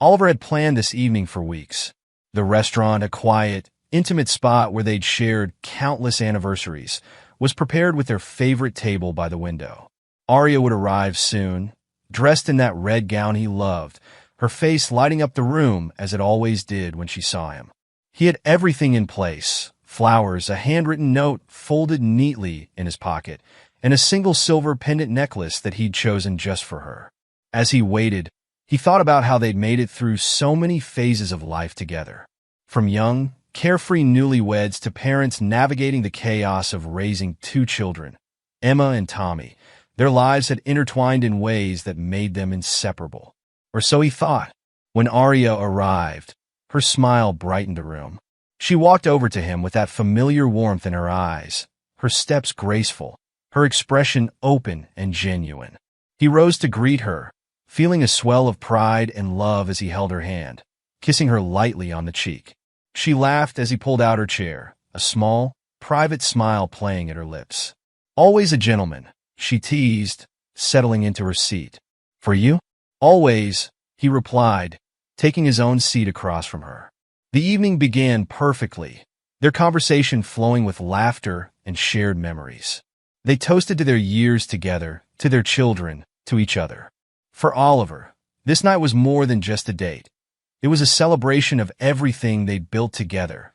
Oliver had planned this evening for weeks. The restaurant, a quiet, intimate spot where they'd shared countless anniversaries, was prepared with their favorite table by the window. Arya would arrive soon, dressed in that red gown he loved, her face lighting up the room as it always did when she saw him. He had everything in place: flowers, a handwritten note folded neatly in his pocket, and a single silver pendant necklace that he'd chosen just for her. As he waited, he thought about how they'd made it through so many phases of life together. From young, carefree newlyweds to parents navigating the chaos of raising two children, Emma and Tommy, their lives had intertwined in ways that made them inseparable. Or so he thought. When Arya arrived, her smile brightened the room. She walked over to him with that familiar warmth in her eyes, her steps graceful, her expression open and genuine. He rose to greet her, feeling a swell of pride and love as he held her hand, kissing her lightly on the cheek. She laughed as he pulled out her chair, a small, private smile playing at her lips. "Always a gentleman," she teased, settling into her seat. "For you?" "Always," he replied, taking his own seat across from her. The evening began perfectly, their conversation flowing with laughter and shared memories. They toasted to their years together, to their children, to each other. For Oliver, this night was more than just a date. It was a celebration of everything they'd built together,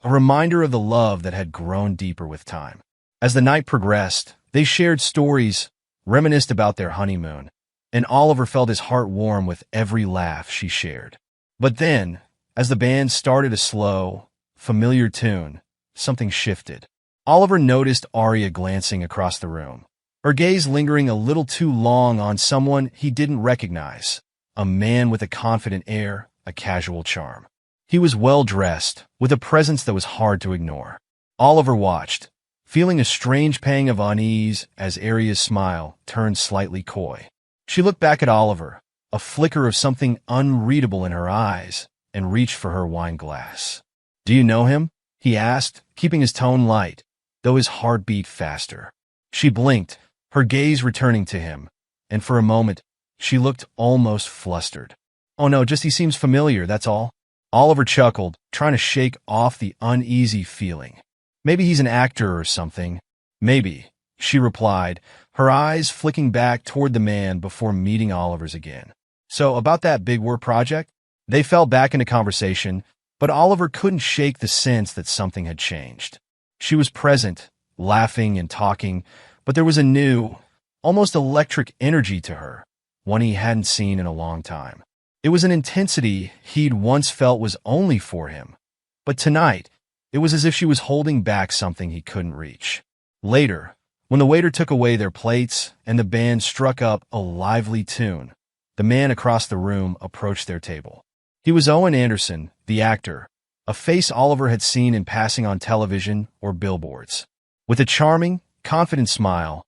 a reminder of the love that had grown deeper with time. As the night progressed, they shared stories, reminisced about their honeymoon, and Oliver felt his heart warm with every laugh she shared. But then, as the band started a slow, familiar tune, something shifted. Oliver noticed Arya glancing across the room, her gaze lingering a little too long on someone he didn't recognize, a man with a confident air, a casual charm. He was well-dressed, with a presence that was hard to ignore. Oliver watched, feeling a strange pang of unease as Arya's smile turned slightly coy. She looked back at Oliver, a flicker of something unreadable in her eyes, and reached for her wine glass. "Do you know him?" he asked, keeping his tone light, though his heart beat faster. She blinked, her gaze returning to him, and for a moment, she looked almost flustered. "Oh no, just he seems familiar, that's all." Oliver chuckled, trying to shake off the uneasy feeling. "Maybe he's an actor or something." "Maybe," she replied, her eyes flicking back toward the man before meeting Oliver's again. "So, about that big work project?" They fell back into conversation, but Oliver couldn't shake the sense that something had changed. She was present, laughing and talking, but there was a new, almost electric energy to her, one he hadn't seen in a long time. It was an intensity he'd once felt was only for him, but tonight, it was as if she was holding back something he couldn't reach. Later, when the waiter took away their plates and the band struck up a lively tune, the man across the room approached their table. He was Owen Anderson, the actor, a face Oliver had seen in passing on television or billboards. With a charming, confident smile,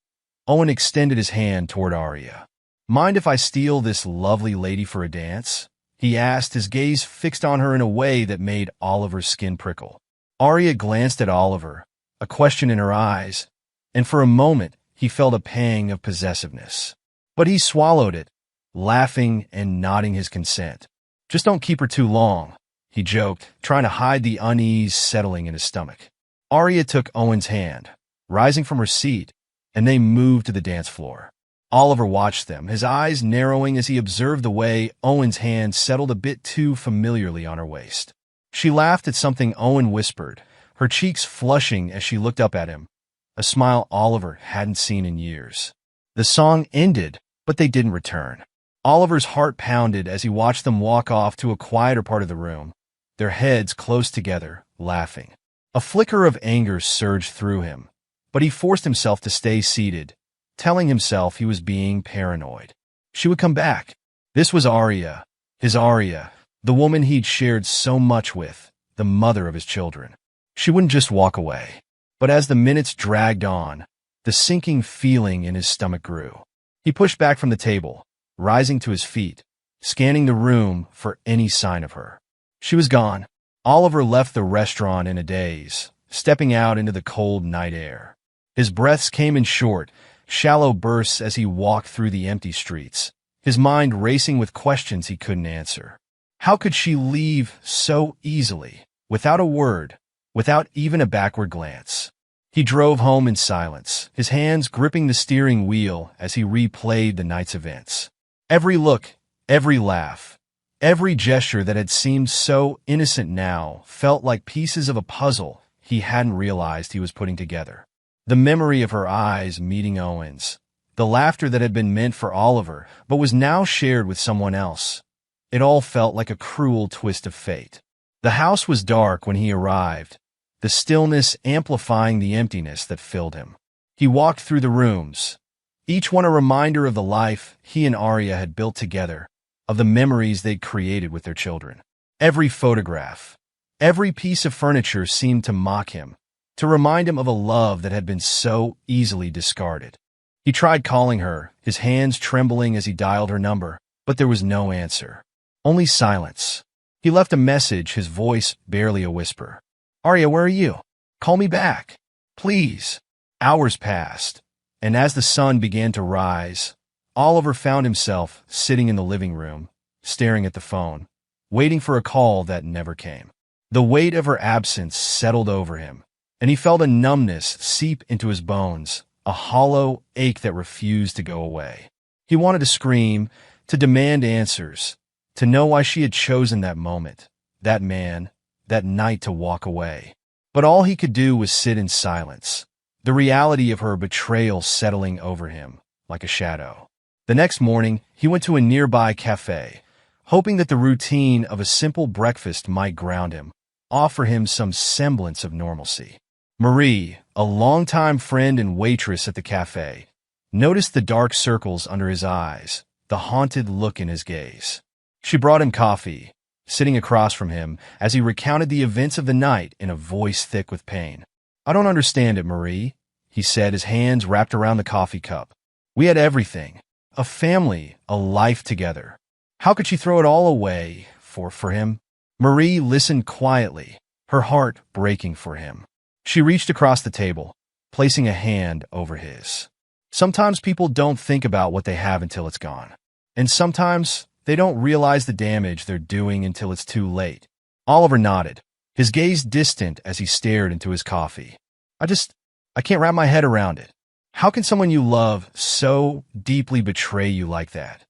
Owen extended his hand toward Arya. "Mind if I steal this lovely lady for a dance?" he asked, his gaze fixed on her in a way that made Oliver's skin prickle. Arya glanced at Oliver, a question in her eyes, and for a moment he felt a pang of possessiveness. But he swallowed it, laughing and nodding his consent. "Just don't keep her too long," he joked, trying to hide the unease settling in his stomach. Arya took Owen's hand, rising from her seat, and they moved to the dance floor. Oliver watched them, his eyes narrowing as he observed the way Owen's hand settled a bit too familiarly on her waist. She laughed at something Owen whispered, her cheeks flushing as she looked up at him, a smile Oliver hadn't seen in years. The song ended, but they didn't return. Oliver's heart pounded as he watched them walk off to a quieter part of the room, their heads close together, laughing. A flicker of anger surged through him, but he forced himself to stay seated, telling himself he was being paranoid. She would come back. This was Arya, his Arya, the woman he'd shared so much with, the mother of his children. She wouldn't just walk away. But as the minutes dragged on, the sinking feeling in his stomach grew. He pushed back from the table, rising to his feet, scanning the room for any sign of her. She was gone. Oliver left the restaurant in a daze, stepping out into the cold night air. His breaths came in short, shallow bursts as he walked through the empty streets, his mind racing with questions he couldn't answer. How could she leave so easily, without a word, without even a backward glance? He drove home in silence, his hands gripping the steering wheel as he replayed the night's events. Every look, every laugh, every gesture that had seemed so innocent now felt like pieces of a puzzle he hadn't realized he was putting together. The memory of her eyes meeting Owen's, the laughter that had been meant for Oliver but was now shared with someone else. It all felt like a cruel twist of fate. The house was dark when he arrived, the stillness amplifying the emptiness that filled him. He walked through the rooms, each one a reminder of the life he and Arya had built together, of the memories they'd created with their children. Every photograph, every piece of furniture seemed to mock him, to remind him of a love that had been so easily discarded. He tried calling her, his hands trembling as he dialed her number, but there was no answer. Only silence. He left a message, his voice barely a whisper. "Arya, where are you? Call me back. Please." Hours passed, and as the sun began to rise, Oliver found himself sitting in the living room, staring at the phone, waiting for a call that never came. The weight of her absence settled over him, and he felt a numbness seep into his bones, a hollow ache that refused to go away. He wanted to scream, to demand answers, to know why she had chosen that moment, that man, that night to walk away. But all he could do was sit in silence, the reality of her betrayal settling over him like a shadow. The next morning, he went to a nearby cafe, hoping that the routine of a simple breakfast might ground him, offer him some semblance of normalcy. Marie, a longtime friend and waitress at the cafe, noticed the dark circles under his eyes, the haunted look in his gaze. She brought him coffee, sitting across from him as he recounted the events of the night in a voice thick with pain. "I don't understand it, Marie," he said, his hands wrapped around the coffee cup. "We had everything, a family, a life together. How could she throw it all away for him?" Marie listened quietly, her heart breaking for him. She reached across the table, placing a hand over his. "Sometimes people don't think about what they have until it's gone. And sometimes they don't realize the damage they're doing until it's too late." Oliver nodded, his gaze distant as he stared into his coffee. I can't wrap my head around it. How can someone you love so deeply betray you like that?"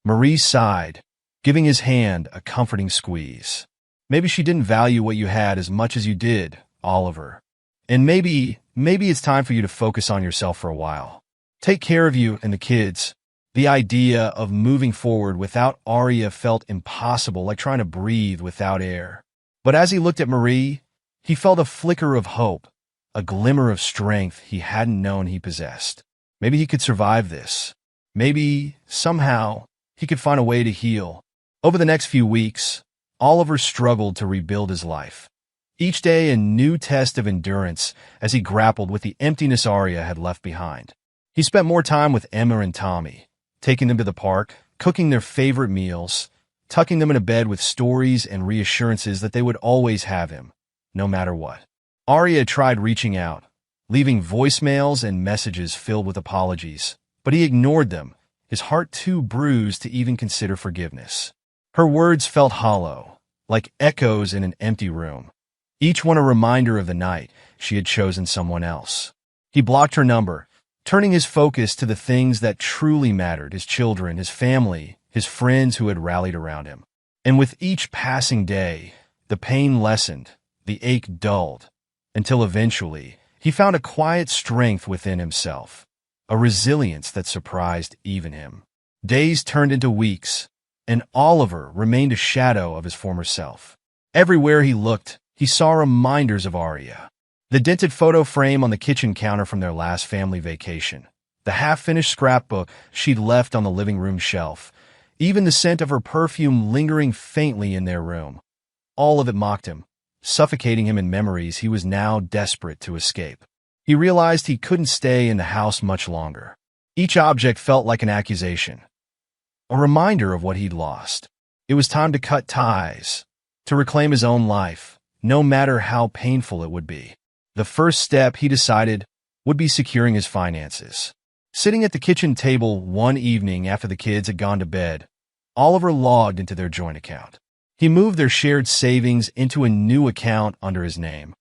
Marie sighed, giving his hand a comforting squeeze. "Maybe she didn't value what you had as much as you did, Oliver. And maybe it's time for you to focus on yourself for a while. Take care of you and the kids." The idea of moving forward without Arya felt impossible, like trying to breathe without air. But as he looked at Marie, he felt a flicker of hope, a glimmer of strength he hadn't known he possessed. Maybe he could survive this. Maybe, somehow, he could find a way to heal. Over the next few weeks, Oliver struggled to rebuild his life. Each day a new test of endurance as he grappled with the emptiness Arya had left behind. He spent more time with Emma and Tommy, taking them to the park, cooking their favorite meals, tucking them in a bed with stories and reassurances that they would always have him, no matter what. Arya tried reaching out, leaving voicemails and messages filled with apologies, but he ignored them, his heart too bruised to even consider forgiveness. Her words felt hollow, like echoes in an empty room, each one a reminder of the night she had chosen someone else. He blocked her number, turning his focus to the things that truly mattered, his children, his family, his friends who had rallied around him. And with each passing day, the pain lessened, the ache dulled, until eventually he found a quiet strength within himself, a resilience that surprised even him. Days turned into weeks, and Oliver remained a shadow of his former self. Everywhere he looked, he saw reminders of Arya. The dented photo frame on the kitchen counter from their last family vacation, the half-finished scrapbook she'd left on the living room shelf, even the scent of her perfume lingering faintly in their room. All of it mocked him, suffocating him in memories he was now desperate to escape. He realized he couldn't stay in the house much longer. Each object felt like an accusation, a reminder of what he'd lost. It was time to cut ties, to reclaim his own life, no matter how painful it would be. The first step, he decided, would be securing his finances. Sitting at the kitchen table one evening after the kids had gone to bed, Oliver logged into their joint account. He moved their shared savings into a new account under his name,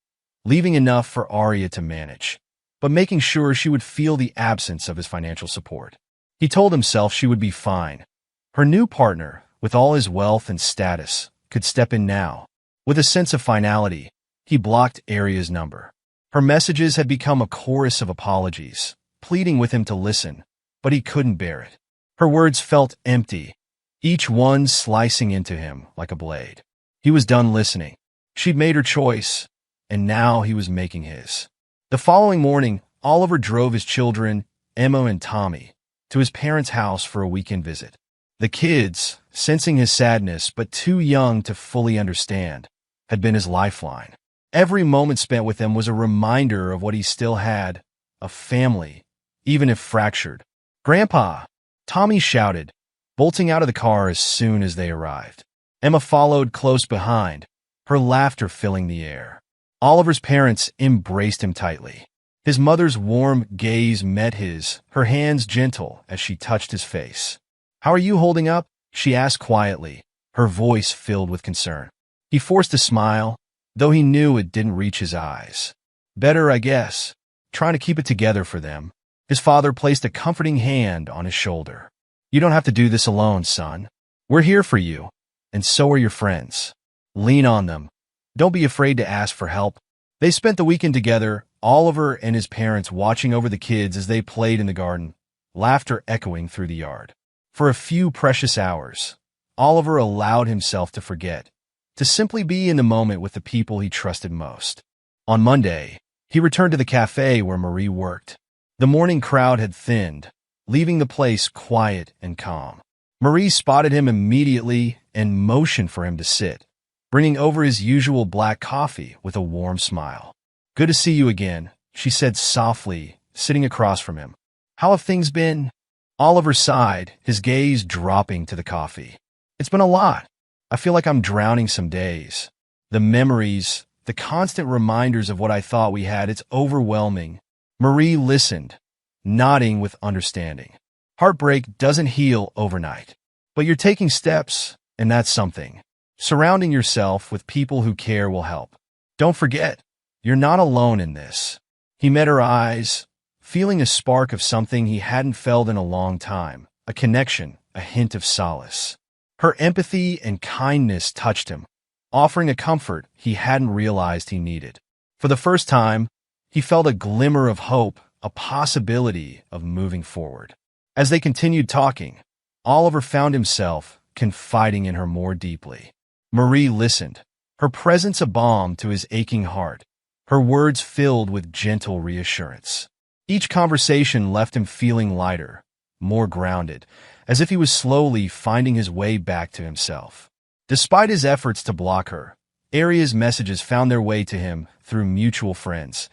leaving enough for Arya to manage, but making sure she would feel the absence of his financial support. He told himself she would be fine. Her new partner, with all his wealth and status, could step in now. With a sense of finality, he blocked Arya's number. Her messages had become a chorus of apologies, pleading with him to listen, but he couldn't bear it. Her words felt empty, each one slicing into him like a blade. He was done listening. She'd made her choice, and now he was making his. The following morning, Oliver drove his children, Emma and Tommy, to his parents' house for a weekend visit. The kids, sensing his sadness but too young to fully understand, had been his lifeline. Every moment spent with them was a reminder of what he still had, a family, even if fractured. "Grandpa!" Tommy shouted, bolting out of the car as soon as they arrived. Emma followed close behind, her laughter filling the air. Oliver's parents embraced him tightly. His mother's warm gaze met his, her hands gentle as she touched his face. "How are you holding up?" she asked quietly, her voice filled with concern. He forced a smile, though he knew it didn't reach his eyes. "Better, I guess. Trying to keep it together for them." His father placed a comforting hand on his shoulder. "You don't have to do this alone, son. We're here for you, and so are your friends. Lean on them. Don't be afraid to ask for help." They spent the weekend together, Oliver and his parents watching over the kids as they played in the garden, laughter echoing through the yard. For a few precious hours, Oliver allowed himself to forget, to simply be in the moment with the people he trusted most. On Monday, he returned to the cafe where Marie worked. The morning crowd had thinned, leaving the place quiet and calm. Marie spotted him immediately and motioned for him to sit, bringing over his usual black coffee with a warm smile. "Good to see you again," she said softly, sitting across from him. "How have things been?" Oliver sighed, his gaze dropping to the coffee. "It's been a lot. I feel like I'm drowning some days. The memories, the constant reminders of what I thought we had, it's overwhelming." Marie listened, nodding with understanding. "Heartbreak doesn't heal overnight, but you're taking steps, and that's something. Surrounding yourself with people who care will help. Don't forget, you're not alone in this." He met her eyes, feeling a spark of something he hadn't felt in a long time, a connection, a hint of solace. Her empathy and kindness touched him, offering a comfort he hadn't realized he needed. For the first time, he felt a glimmer of hope, a possibility of moving forward. As they continued talking, Oliver found himself confiding in her more deeply. Marie listened, her presence a balm to his aching heart, her words filled with gentle reassurance. Each conversation left him feeling lighter, more grounded, as if he was slowly finding his way back to himself. Despite his efforts to block her, Arya's messages found their way to him through mutual friends,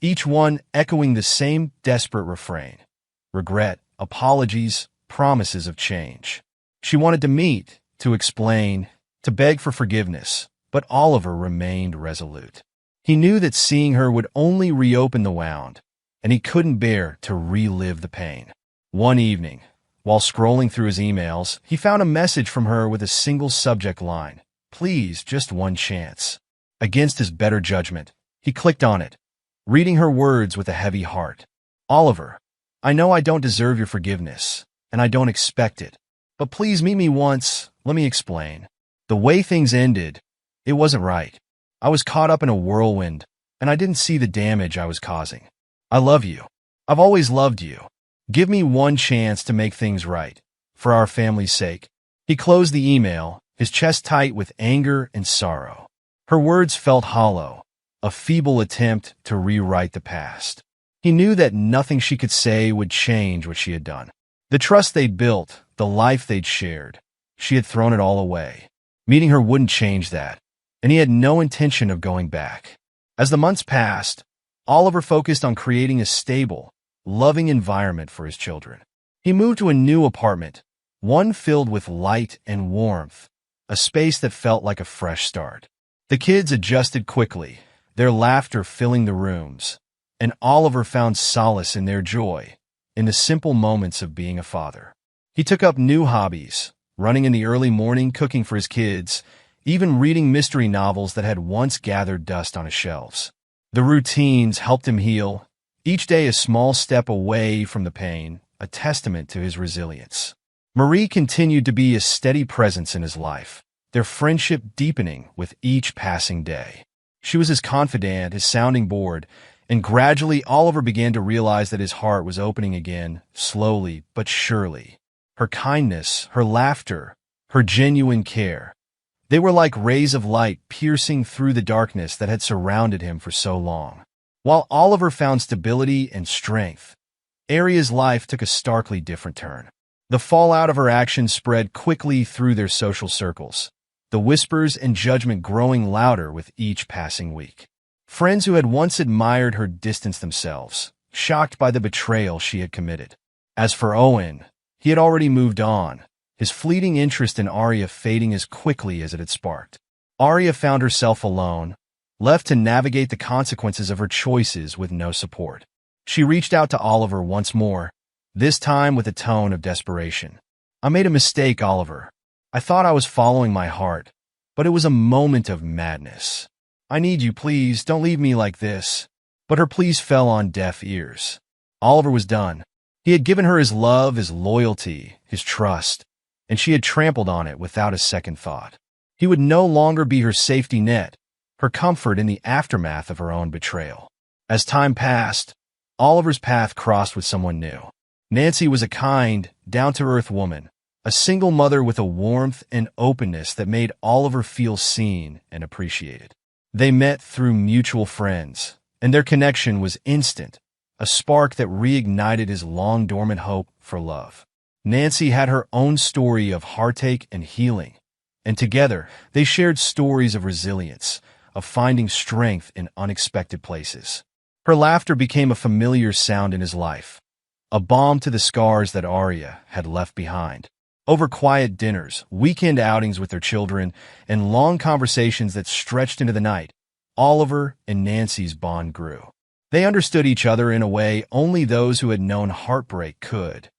each one echoing the same desperate refrain: regret, apologies, promises of change. She wanted to meet, to explain, to beg for forgiveness, but Oliver remained resolute. He knew that seeing her would only reopen the wound, and he couldn't bear to relive the pain. One evening, while scrolling through his emails, he found a message from her with a single subject line: "Please, just one chance." Against his better judgment, he clicked on it, reading her words with a heavy heart. "Oliver, I know I don't deserve your forgiveness, and I don't expect it, but please meet me once, let me explain. The way things ended, it wasn't right. I was caught up in a whirlwind, and I didn't see the damage I was causing. I love you. I've always loved you. Give me one chance to make things right, for our family's sake." He closed the email, his chest tight with anger and sorrow. Her words felt hollow, a feeble attempt to rewrite the past. He knew that nothing she could say would change what she had done. The trust they'd built, the life they'd shared, she had thrown it all away. Meeting her wouldn't change that, and he had no intention of going back. As the months passed, Oliver focused on creating a stable, loving environment for his children. He moved to a new apartment, one filled with light and warmth, a space that felt like a fresh start. The kids adjusted quickly, their laughter filling the rooms, and Oliver found solace in their joy, in the simple moments of being a father. He took up new hobbies, running in the early morning, cooking for his kids, even reading mystery novels that had once gathered dust on his shelves. The routines helped him heal, each day a small step away from the pain, a testament to his resilience. Marie continued to be a steady presence in his life, their friendship deepening with each passing day. She was his confidant, his sounding board, and gradually Oliver began to realize that his heart was opening again, slowly but surely. Her kindness, her laughter, her genuine care. They were like rays of light piercing through the darkness that had surrounded him for so long. While Oliver found stability and strength, Arya's life took a starkly different turn. The fallout of her actions spread quickly through their social circles, the whispers and judgment growing louder with each passing week. Friends who had once admired her distanced themselves, shocked by the betrayal she had committed. As for Owen, he had already moved on, his fleeting interest in Arya fading as quickly as it had sparked. Arya found herself alone, left to navigate the consequences of her choices with no support. She reached out to Oliver once more, this time with a tone of desperation. "I made a mistake, Oliver. I thought I was following my heart, but it was a moment of madness. I need you, please, don't leave me like this." But her pleas fell on deaf ears. Oliver was done. He had given her his love, his loyalty, his trust, and she had trampled on it without a second thought. He would no longer be her safety net, her comfort in the aftermath of her own betrayal. As time passed, Oliver's path crossed with someone new. Nancy was a kind, down-to-earth woman, a single mother with a warmth and openness that made Oliver feel seen and appreciated. They met through mutual friends, and their connection was instant, a spark that reignited his long-dormant hope for love. Nancy had her own story of heartache and healing, and together they shared stories of resilience, of finding strength in unexpected places. Her laughter became a familiar sound in his life, a balm to the scars that Arya had left behind. Over quiet dinners, weekend outings with their children, and long conversations that stretched into the night, Oliver and Nancy's bond grew. They understood each other in a way only those who had known heartbreak could.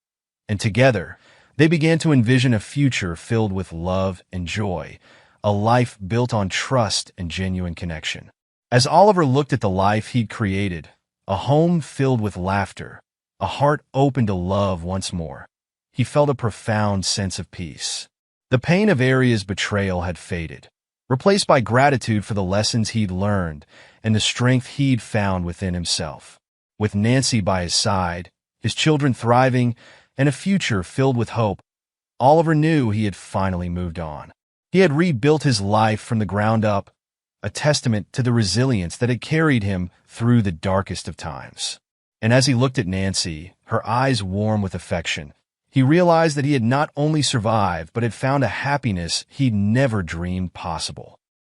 And together, they began to envision a future filled with love and joy, a life built on trust and genuine connection. As Oliver looked at the life he'd created, a home filled with laughter, a heart open to love once more, he felt a profound sense of peace. The pain of Arya's betrayal had faded, replaced by gratitude for the lessons he'd learned and the strength he'd found within himself. With Nancy by his side, his children thriving, and a future filled with hope, Oliver knew he had finally moved on. He had rebuilt his life from the ground up, a testament to the resilience that had carried him through the darkest of times. And as he looked at Nancy, her eyes warm with affection, he realized that he had not only survived, but had found a happiness he'd never dreamed possible.